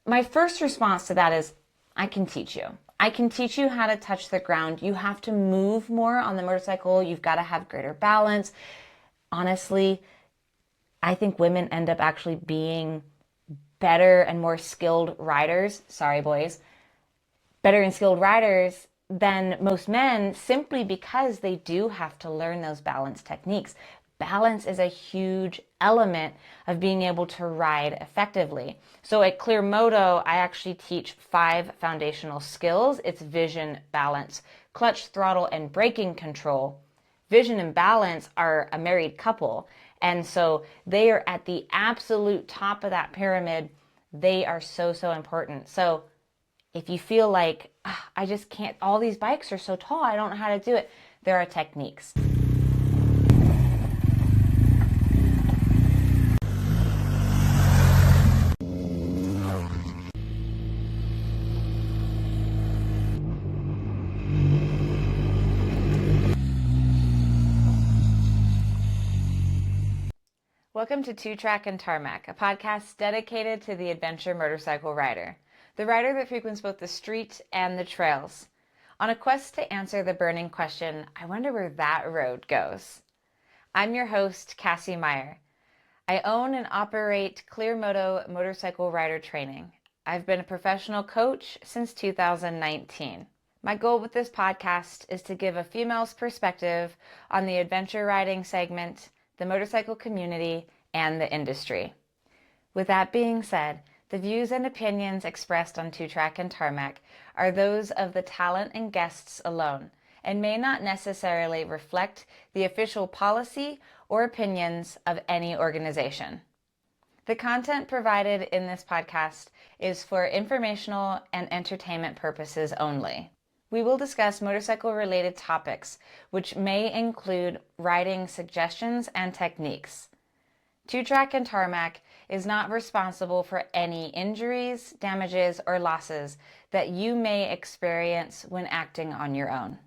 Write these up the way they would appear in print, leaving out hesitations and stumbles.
my first response to that is, I can teach you. I can teach you how to touch the ground. You have to move more on the motorcycle. You've got to have greater balance. Honestly, I think women end up actually being better and more skilled riders. Sorry, boys. Better and skilled riders than most men simply because they do have to learn those balance techniques. Balance is a huge element of being able to ride effectively. So at Clear Moto, I actually teach 5 foundational skills. It's vision, balance, clutch, throttle, and braking control. Vision and balance are a married couple. And so they are at the absolute top of that pyramid. They are so, so important. So if you feel like, I just can't, all these bikes are so tall, I don't know how to do it, there are techniques. Welcome to Two Track and Tarmac, a podcast dedicated to the adventure motorcycle rider, the rider that frequents both the street and the trails. On a quest to answer the burning question, I wonder where that road goes. I'm your host, Cassie Meyer. I own and operate Clear Moto motorcycle rider training. I've been a professional coach since 2019. My goal with this podcast is to give a female's perspective on the adventure riding segment, the motorcycle community, and the industry. With that being said, the views and opinions expressed on Two Track and Tarmac are those of the talent and guests alone, and may not necessarily reflect the official policy or opinions of any organization. The content provided in this podcast is for informational and entertainment purposes only. We will discuss motorcycle-related topics, which may include riding suggestions and techniques. Two Track and Tarmac is not responsible for any injuries, damages, or losses that you may experience when acting on your own.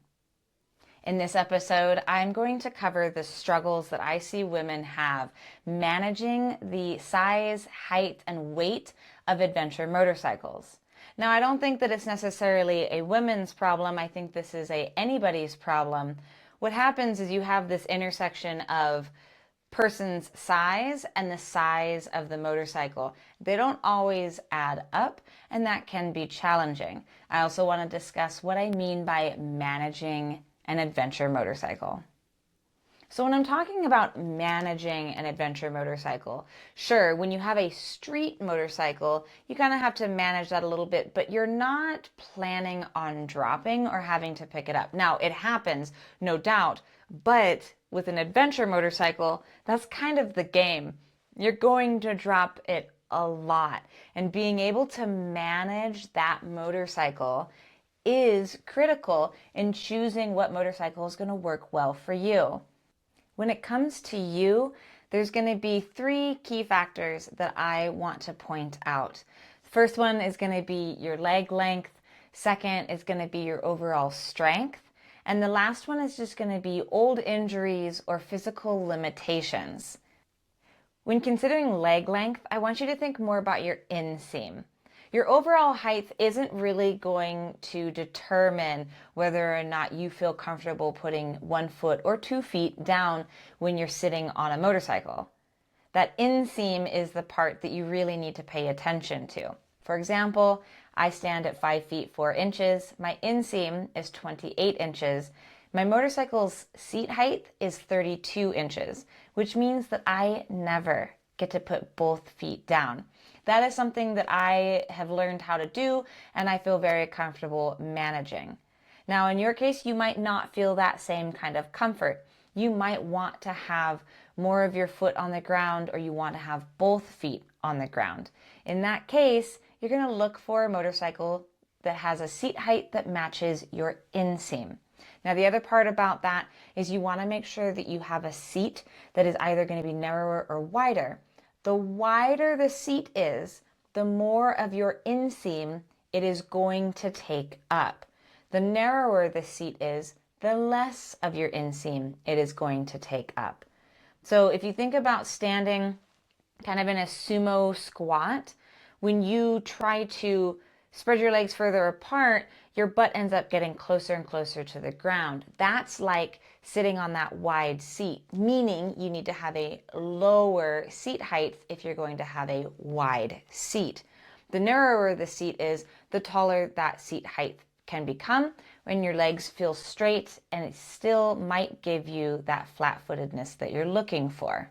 In this episode, I'm going to cover the struggles that I see women have managing the size, height, and weight of adventure motorcycles. Now, I don't think that it's necessarily a women's problem. I think this is anybody's problem. What happens is you have this intersection of person's size and the size of the motorcycle. They don't always add up, and that can be challenging. I also want to discuss what I mean by managing an adventure motorcycle. So when I'm talking about managing an adventure motorcycle, sure, when you have a street motorcycle, you kind of have to manage that a little bit, but you're not planning on dropping or having to pick it up. Now, it happens, no doubt, but with an adventure motorcycle, that's kind of the game. You're going to drop it a lot, and being able to manage that motorcycle is critical in choosing what motorcycle is going to work well for you. When it comes to you, there's going to be 3 key factors that I want to point out. The first one is going to be your leg length. Second is going to be your overall strength. And the last one is just going to be old injuries or physical limitations. When considering leg length, I want you to think more about your inseam. Your overall height isn't really going to determine whether or not you feel comfortable putting 1 foot or 2 feet down when you're sitting on a motorcycle. That inseam is the part that you really need to pay attention to. For example, I stand at 5 feet 4 inches. My inseam is 28 inches. My motorcycle's seat height is 32 inches, which means that I never get to put both feet down. That is something that I have learned how to do, and I feel very comfortable managing. Now, in your case, you might not feel that same kind of comfort. You might want to have more of your foot on the ground, or you want to have both feet on the ground. In that case, you're going to look for a motorcycle that has a seat height that matches your inseam. Now, the other part about that is you want to make sure that you have a seat that is either going to be narrower or wider. The wider the seat is, the more of your inseam it is going to take up. The narrower the seat is, the less of your inseam it is going to take up. So if you think about standing kind of in a sumo squat, when you try to spread your legs further apart, your butt ends up getting closer and closer to the ground. That's like sitting on that wide seat, meaning you need to have a lower seat height if you're going to have a wide seat. The narrower the seat is, the taller that seat height can become when your legs feel straight, and it still might give you that flat-footedness that you're looking for.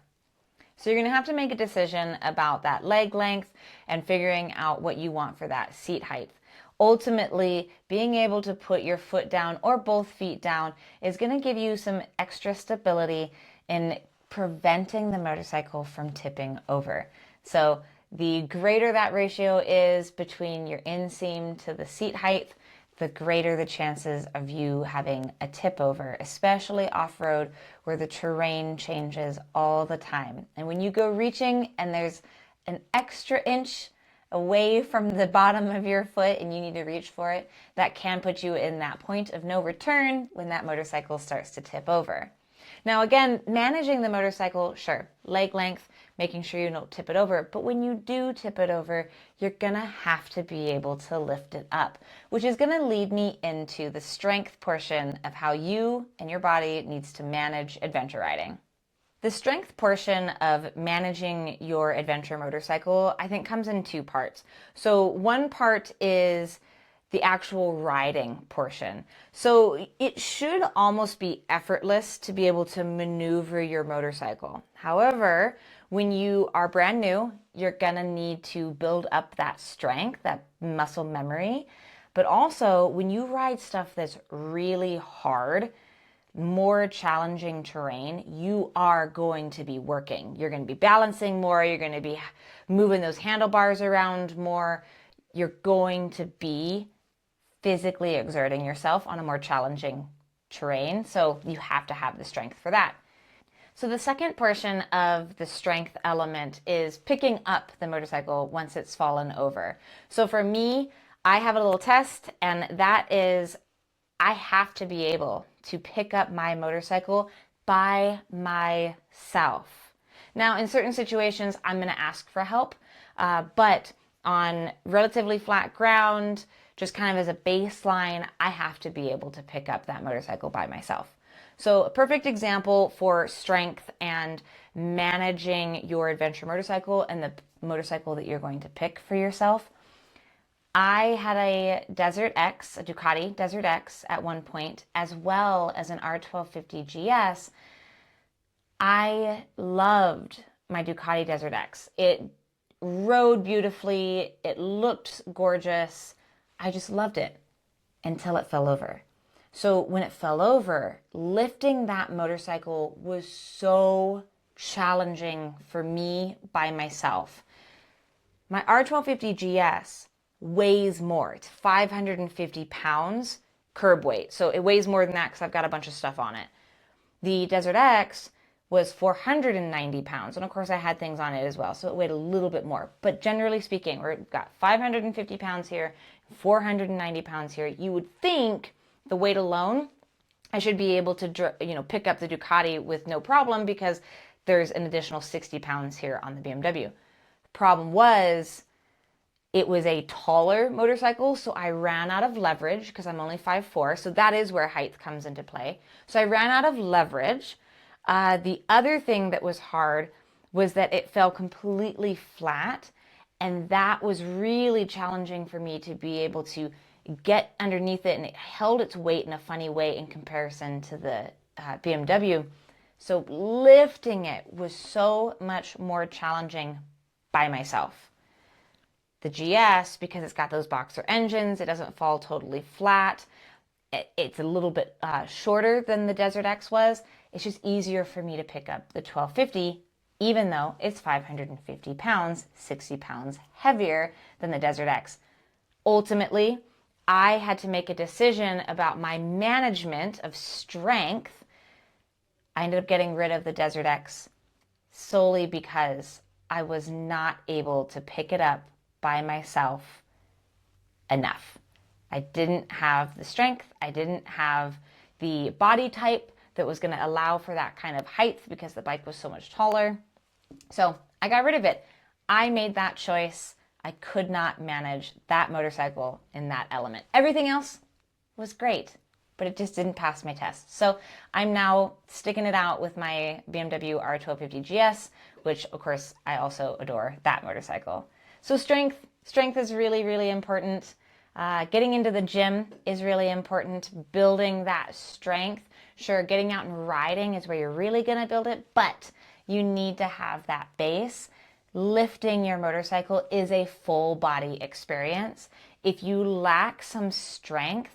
So you're going to have to make a decision about that leg length and figuring out what you want for that seat height. Ultimately, being able to put your foot down or both feet down is going to give you some extra stability in preventing the motorcycle from tipping over. So the greater that ratio is between your inseam to the seat height, the greater the chances of you having a tip over, especially off-road where the terrain changes all the time. And when you go reaching and there's an extra inch away from the bottom of your foot and you need to reach for it, that can put you in that point of no return when that motorcycle starts to tip over. Now again, managing the motorcycle, sure, leg length, making sure you don't tip it over, but when you do tip it over, you're gonna have to be able to lift it up, which is gonna lead me into the strength portion of how you and your body needs to manage adventure riding. The strength portion of managing your adventure motorcycle, I think, comes in two parts. So one part is the actual riding portion. So it should almost be effortless to be able to maneuver your motorcycle. However, when you are brand new, you're gonna need to build up that strength, that muscle memory. But also, when you ride stuff that's really hard, more challenging terrain, you are going to be working. You're going to be balancing more. You're going to be moving those handlebars around more. You're going to be physically exerting yourself on a more challenging terrain. So you have to have the strength for that. So the second portion of the strength element is picking up the motorcycle once it's fallen over. So for me, I have a little test, and that is I have to be able to pick up my motorcycle by myself. Now, in certain situations, I'm going to ask for help, but on relatively flat ground, just kind of as a baseline, I have to be able to pick up that motorcycle by myself. So a perfect example for strength and managing your adventure motorcycle and the motorcycle that you're going to pick for yourself. I had a Desert X, a Ducati Desert X at one point, as well as an R1250 GS. I loved my Ducati Desert X. It rode beautifully. It looked gorgeous. I just loved it until it fell over. So when it fell over, lifting that motorcycle was so challenging for me by myself. My R1250 GS weighs more. It's 550 pounds curb weight. So it weighs more than that because I've got a bunch of stuff on it. The Desert X was 490 pounds. And of course I had things on it as well. So it weighed a little bit more. But generally speaking, we've got 550 pounds here, 490 pounds here. You would think the weight alone, I should be able to, pick up the Ducati with no problem because there's an additional 60 pounds here on the BMW. The problem was, it was a taller motorcycle, so I ran out of leverage because I'm only 5'4", so that is where height comes into play. So I ran out of leverage. The other thing that was hard was that it fell completely flat, and that was really challenging for me to be able to get underneath it, and it held its weight in a funny way in comparison to the BMW. So lifting it was so much more challenging by myself. The GS, because it's got those boxer engines, it doesn't fall totally flat. It's a little bit shorter than the Desert X was. It's just easier for me to pick up the 1250, even though it's 550 pounds, 60 pounds heavier than the Desert X. Ultimately, I had to make a decision about my management of strength. I ended up getting rid of the Desert X solely because I was not able to pick it up by myself enough. I didn't have the strength. I didn't have the body type that was going to allow for that kind of height because the bike was so much taller. So I got rid of it. I made that choice. I could not manage that motorcycle in that element. Everything else was great, but it just didn't pass my test. So I'm now sticking it out with my BMW R1250 GS, which of course I also adore that motorcycle. So strength is really, really important. Getting into the gym is really important. Building that strength. Sure, getting out and riding is where you're really going to build it, but you need to have that base. Lifting your motorcycle is a full body experience. If you lack some strength,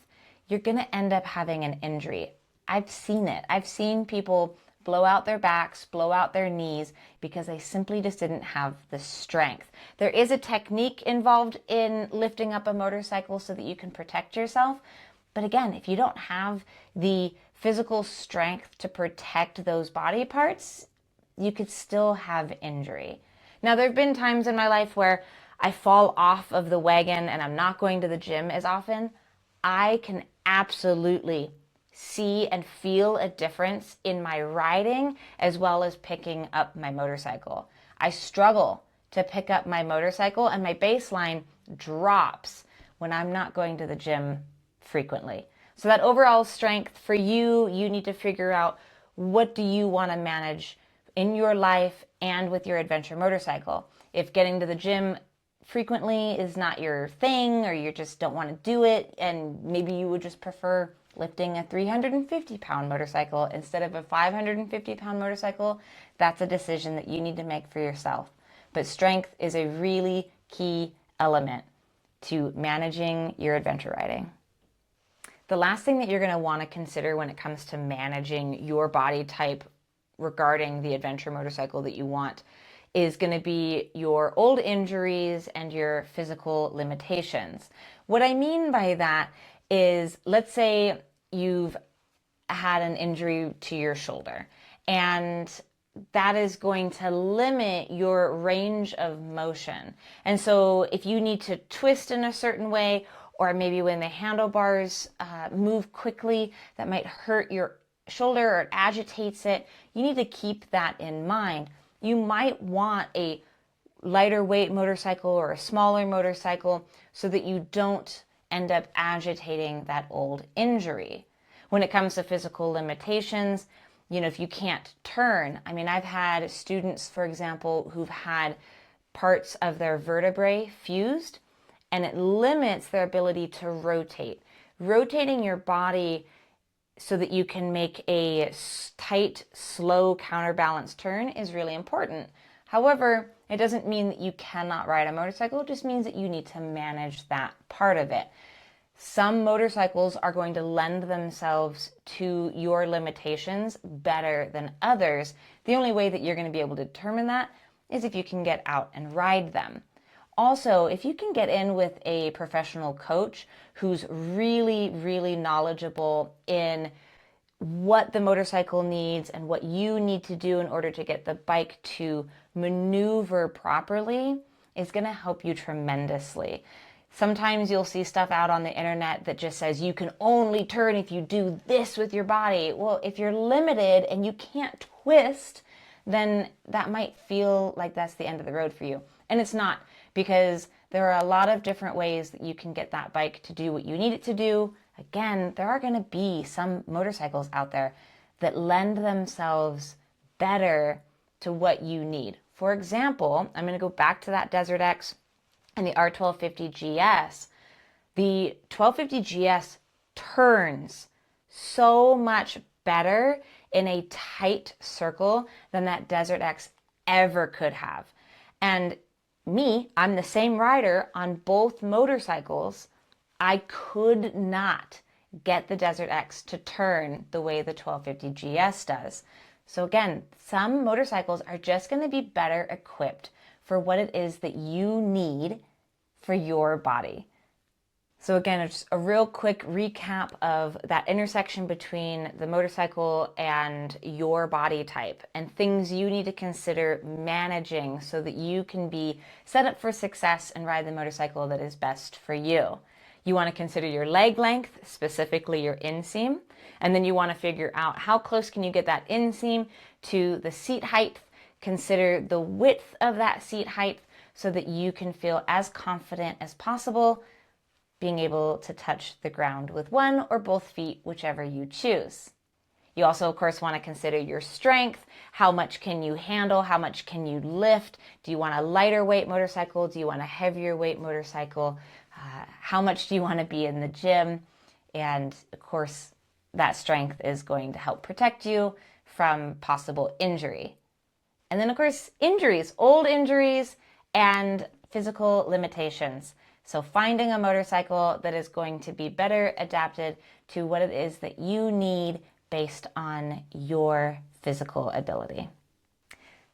you're going to end up having an injury. I've seen it. I've seen people blow out their backs, blow out their knees because they simply just didn't have the strength. There is a technique involved in lifting up a motorcycle so that you can protect yourself. But again, if you don't have the physical strength to protect those body parts, you could still have injury. Now, there have been times in my life where I fall off of the wagon and I'm not going to the gym as often. I can absolutely see and feel a difference in my riding as well as picking up my motorcycle. I struggle to pick up my motorcycle and my baseline drops when I'm not going to the gym frequently. So that overall strength for you, you need to figure out what do you want to manage in your life and with your adventure motorcycle. If getting to the gym frequently is not your thing, or you just don't want to do it, and maybe you would just prefer lifting a 350-pound motorcycle instead of a 550-pound motorcycle, that's a decision that you need to make for yourself. But strength is a really key element to managing your adventure riding. The last thing that you're going to want to consider when it comes to managing your body type regarding the adventure motorcycle that you want is going to be your old injuries and your physical limitations. What I mean by that is, let's say you've had an injury to your shoulder, and that is going to limit your range of motion. And so if you need to twist in a certain way, or maybe when the handlebars move quickly, that might hurt your shoulder or it agitates it, you need to keep that in mind. You might want a lighter weight motorcycle or a smaller motorcycle so that you don't end up agitating that old injury. When it comes to physical limitations, if you can't turn, I've had students, for example, who've had parts of their vertebrae fused, and it limits their ability to rotate. Rotating your body so that you can make a tight, slow counterbalance turn is really important. However, it doesn't mean that you cannot ride a motorcycle. It just means that you need to manage that part of it. Some motorcycles are going to lend themselves to your limitations better than others. The only way that you're going to be able to determine that is if you can get out and ride them. Also, if you can get in with a professional coach who's really, really knowledgeable in what the motorcycle needs and what you need to do in order to get the bike to maneuver properly, is going to help you tremendously. Sometimes you'll see stuff out on the internet that just says you can only turn if you do this with your body. Well, if you're limited and you can't twist, then that might feel like that's the end of the road for you. And it's not, because there are a lot of different ways that you can get that bike to do what you need it to do. Again, there are going to be some motorcycles out there that lend themselves better to what you need. For example, I'm going to go back to that Desert X and the R1250 GS. The 1250 GS turns so much better in a tight circle than that Desert X ever could have. And I'm the same rider on both motorcycles. I could not get the Desert X to turn the way the 1250 GS does. So again, some motorcycles are just going to be better equipped for what it is that you need for your body. So again, just a real quick recap of that intersection between the motorcycle and your body type and things you need to consider managing so that you can be set up for success and ride the motorcycle that is best for you. You want to consider your leg length, specifically your inseam, and then you want to figure out how close can you get that inseam to the seat height. Consider the width of that seat height so that you can feel as confident as possible being able to touch the ground with one or both feet, whichever you choose. You also, of course, want to consider your strength. How much can you handle? How much can you lift? Do you want a lighter weight motorcycle? Do you want a heavier weight motorcycle? How much do you want to be in the gym? And of course, that strength is going to help protect you from possible injury. And then, of course, injuries, old injuries and physical limitations. So finding a motorcycle that is going to be better adapted to what it is that you need based on your physical ability.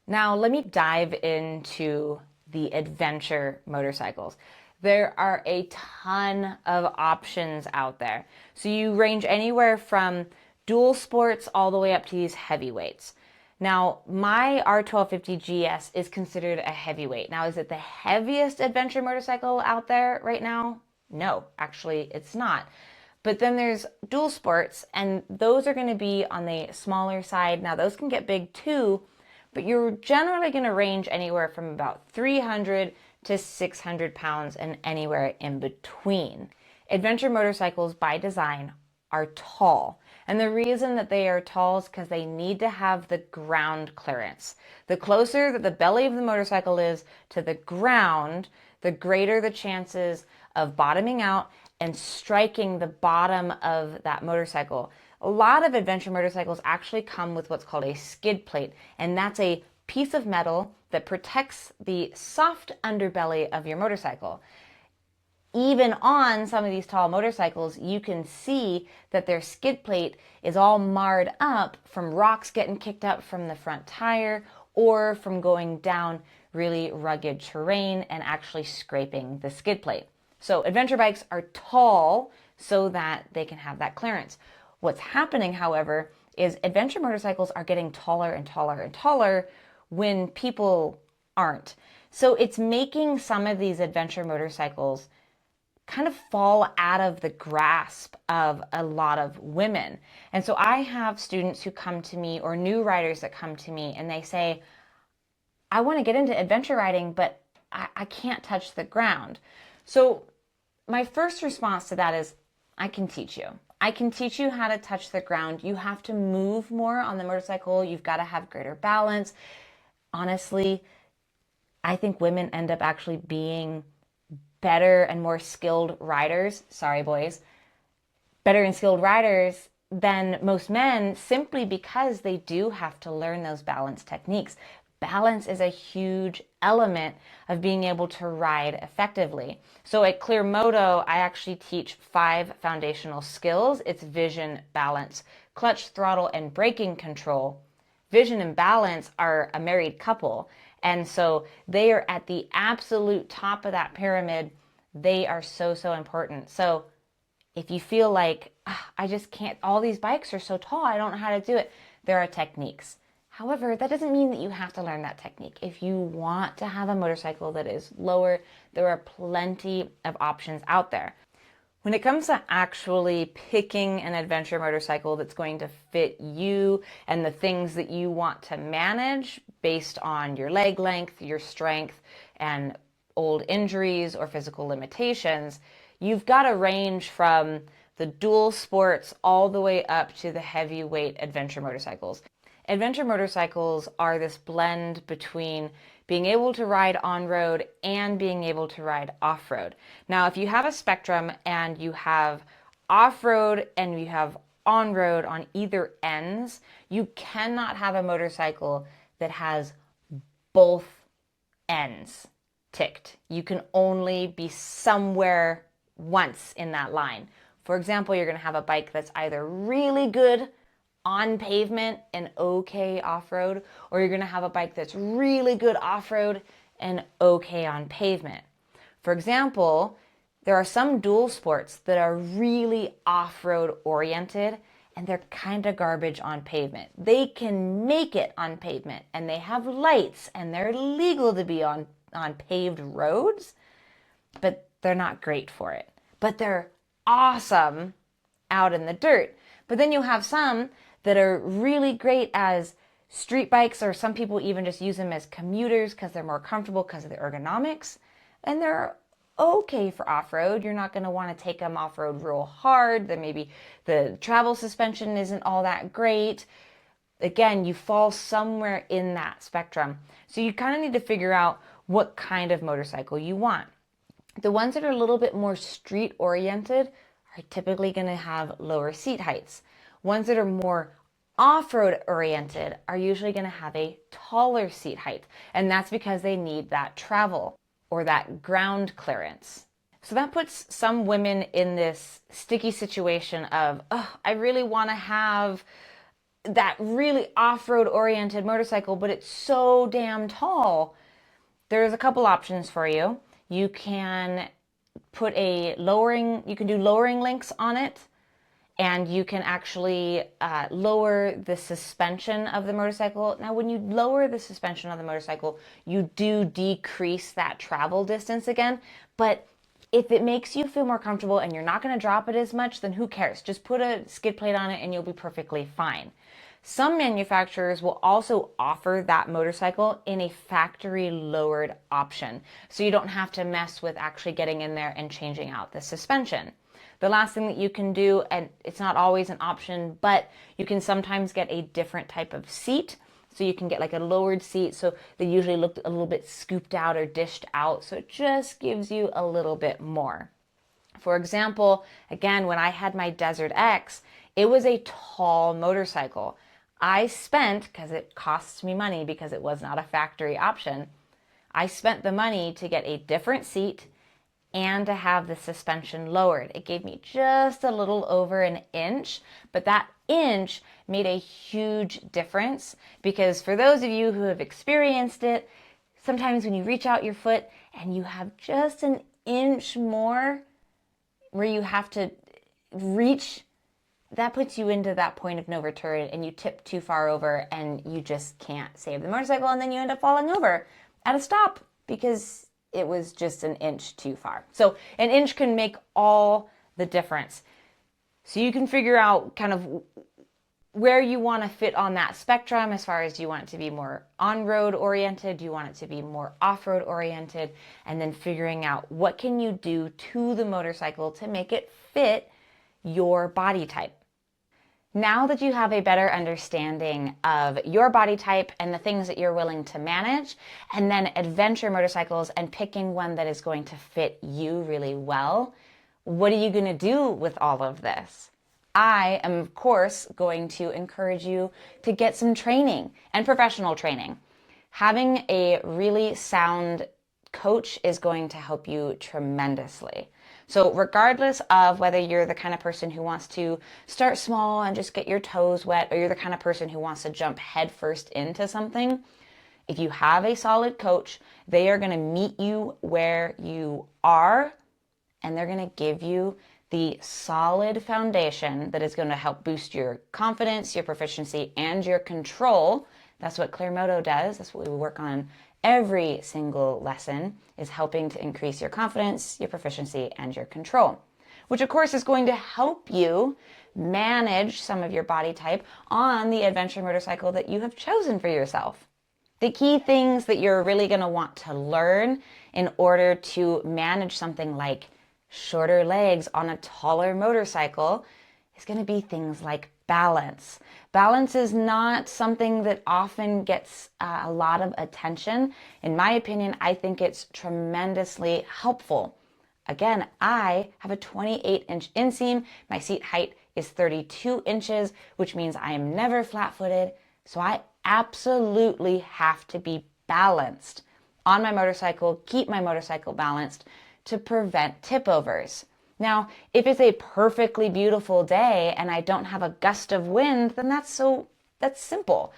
Now, let me dive into the adventure motorcycles. There are a ton of options out there. So you range anywhere from dual sports all the way up to these heavyweights. Now, my R1250 GS is considered a heavyweight. Now, is it the heaviest adventure motorcycle out there right now? No, actually, it's not. But then there's dual sports, and those are going to be on the smaller side. Now, those can get big too, but you're generally going to range anywhere from about 300 to 600 pounds and anywhere in between. Adventure motorcycles by design are tall. And the reason that they are tall is because they need to have the ground clearance. The closer that the belly of the motorcycle is to the ground, the greater the chances of bottoming out and striking the bottom of that motorcycle. A lot of adventure motorcycles actually come with what's called a skid plate, and that's a piece of metal that protects the soft underbelly of your motorcycle. Even on some of these tall motorcycles, you can see that their skid plate is all marred up from rocks getting kicked up from the front tire or from going down really rugged terrain and actually scraping the skid plate. So adventure bikes are tall so that they can have that clearance. What's happening, however, is adventure motorcycles are getting taller and taller and taller when people aren't. So it's making some of these adventure motorcycles kind of fall out of the grasp of a lot of women. And so I have students who come to me or new riders that come to me and they say, I want to get into adventure riding, but I can't touch the ground. So my first response to that is, I can teach you. I can teach you how to touch the ground. You have to move more on the motorcycle. You've got to have greater balance. Honestly, I think women end up actually being better and more skilled riders. Sorry, boys. Better and skilled riders than most men simply because they do have to learn those balance techniques. Balance is a huge element of being able to ride effectively. So at Clear Moto, I actually teach 5 foundational skills. It's vision, balance, clutch, throttle, and braking control. Vision and balance are a married couple. And so they are at the absolute top of that pyramid. They are so, so important. So if you feel like, I just can't, all these bikes are so tall, I don't know how to do it, there are techniques. However, that doesn't mean that you have to learn that technique. If you want to have a motorcycle that is lower, there are plenty of options out there. When it comes to actually picking an adventure motorcycle that's going to fit you and the things that you want to manage based on your leg length, your strength, and old injuries or physical limitations, you've got to range from the dual sports all the way up to the heavyweight adventure motorcycles. Adventure motorcycles are this blend between being able to ride on-road and being able to ride off-road. Now, if you have a spectrum and you have off-road and you have on-road on either ends, you cannot have a motorcycle that has both ends ticked. You can only be somewhere once in that line. For example, you're going to have a bike that's either really good on pavement and okay off-road, or you're going to have a bike that's really good off-road and okay on pavement. For example, there are some dual sports that are really off-road oriented and they're kind of garbage on pavement. They can make it on pavement and they have lights and they're legal to be on paved roads, but they're not great for it. But they're awesome out in the dirt. But then you have some that are really great as Street bikes, or some people even just use them as commuters because they're more comfortable because of the ergonomics, and they're okay for off-road. You're not going to want to take them off-road real hard. Then maybe the travel suspension isn't all that great. Again, you fall somewhere in that spectrum. So you kind of need to figure out what kind of motorcycle you want. The ones that are a little bit more street oriented are typically going to have lower seat heights. Ones that are more off-road oriented are usually going to have a taller seat height, and that's because they need that travel or that ground clearance. So that puts some women in this sticky situation of, oh, I really want to have that really off-road oriented motorcycle, but it's so damn tall. There's a couple options for you. You can do lowering links on it, and you can actually lower the suspension of the motorcycle. Now, when you lower the suspension of the motorcycle, you do decrease that travel distance again, but if it makes you feel more comfortable and you're not going to drop it as much, then who cares? Just put a skid plate on it and you'll be perfectly fine. Some manufacturers will also offer that motorcycle in a factory lowered option, so you don't have to mess with actually getting in there and changing out the suspension. The last thing that you can do, and it's not always an option, but you can sometimes get a different type of seat. So you can get like a lowered seat, so they usually look a little bit scooped out or dished out, so it just gives you a little bit more. For example, again, when I had my Desert X, it was a tall motorcycle. I spent, because it costs me money because it was not a factory option, I spent the money to get a different seat and to have the suspension lowered. It gave me just a little over an inch, but that inch made a huge difference, because for those of you who have experienced it, sometimes when you reach out your foot and you have just an inch more where you have to reach, that puts you into that point of no return, and you tip too far over and you just can't save the motorcycle, and then you end up falling over at a stop because it was just an inch too far. So an inch can make all the difference. So you can figure out kind of where you want to fit on that spectrum, as far as, do you want it to be more on-road oriented, do you want it to be more off-road oriented, and then figuring out what can you do to the motorcycle to make it fit your body type. Now that you have a better understanding of your body type and the things that you're willing to manage, and then adventure motorcycles and picking one that is going to fit you really well, what are you going to do with all of this? I am, of course, going to encourage you to get some training and professional training. Having a really sound coach is going to help you tremendously. So regardless of whether you're the kind of person who wants to start small and just get your toes wet, or you're the kind of person who wants to jump headfirst into something, if you have a solid coach, they are going to meet you where you are, and they're going to give you the solid foundation that is going to help boost your confidence, your proficiency, and your control. That's what Clearmoto does. That's what we work on every single lesson, is helping to increase your confidence, your proficiency, and your control, which of course is going to help you manage some of your body type on the adventure motorcycle that you have chosen for yourself. The key things that you're really going to want to learn in order to manage something like shorter legs on a taller motorcycle is going to be things like balance. Balance is not something that often gets a lot of attention. In my opinion, I think it's tremendously helpful. Again, I have a 28-inch inseam. My seat height is 32 inches, which means I am never flat-footed. So I absolutely have to be balanced on my motorcycle, keep my motorcycle balanced to prevent tip overs. Now, if it's a perfectly beautiful day and I don't have a gust of wind, then that's simple.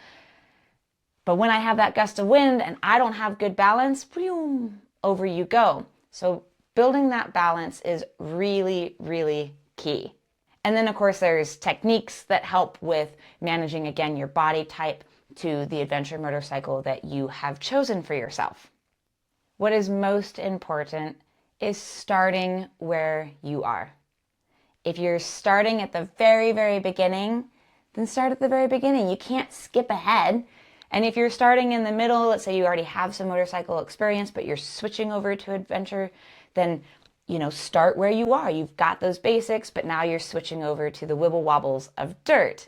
But when I have that gust of wind and I don't have good balance, boom, over you go. So building that balance is really, really key. And then of course there's techniques that help with managing, again, your body type to the adventure motorcycle that you have chosen for yourself. What is most important is starting where you are. If you're starting at the very, very beginning, then start at the very beginning. You can't skip ahead. And if you're starting in the middle, let's say you already have some motorcycle experience, but you're switching over to adventure, then start where you are. You've got those basics, but now you're switching over to the wibble wobbles of dirt.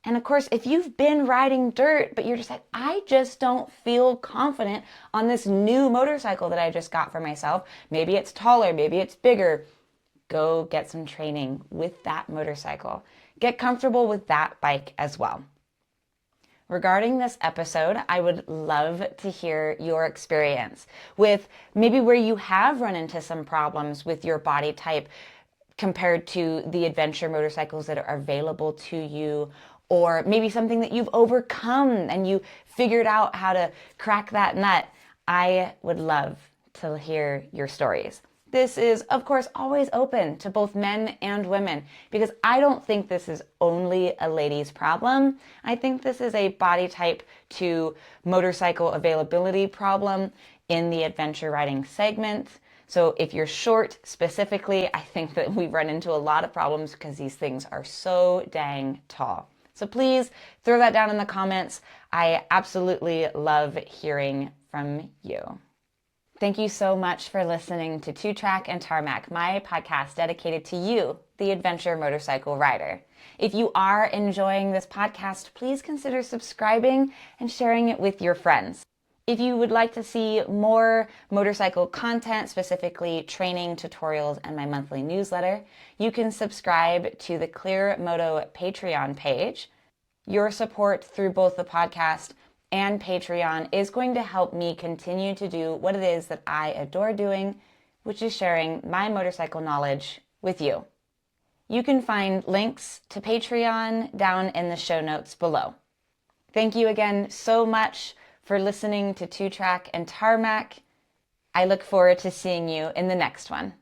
And of course, if you've been riding dirt, but you're just like, I just don't feel confident on this new motorcycle that I just got for myself. Maybe it's taller, maybe it's bigger. Go get some training with that motorcycle. Get comfortable with that bike as well. Regarding this episode, I would love to hear your experience with maybe where you have run into some problems with your body type compared to the adventure motorcycles that are available to you, or maybe something that you've overcome and you figured out how to crack that nut. I would love to hear your stories. This is, of course, always open to both men and women because I don't think this is only a ladies' problem. I think this is a body type to motorcycle availability problem in the adventure riding segment. So if you're short specifically, I think that we run into a lot of problems because these things are so dang tall. So please throw that down in the comments. I absolutely love hearing from you. Thank you so much for listening to Two Track and Tarmac, my podcast dedicated to you, the adventure motorcycle rider. If you are enjoying this podcast, please consider subscribing and sharing it with your friends. If you would like to see more motorcycle content, specifically training, tutorials, and my monthly newsletter, you can subscribe to the Clear Moto Patreon page. Your support through both the podcast and Patreon is going to help me continue to do what it is that I adore doing, which is sharing my motorcycle knowledge with you. You can find links to Patreon down in the show notes below. Thank you again so much for listening to Two Track and Tarmac. I look forward to seeing you in the next one.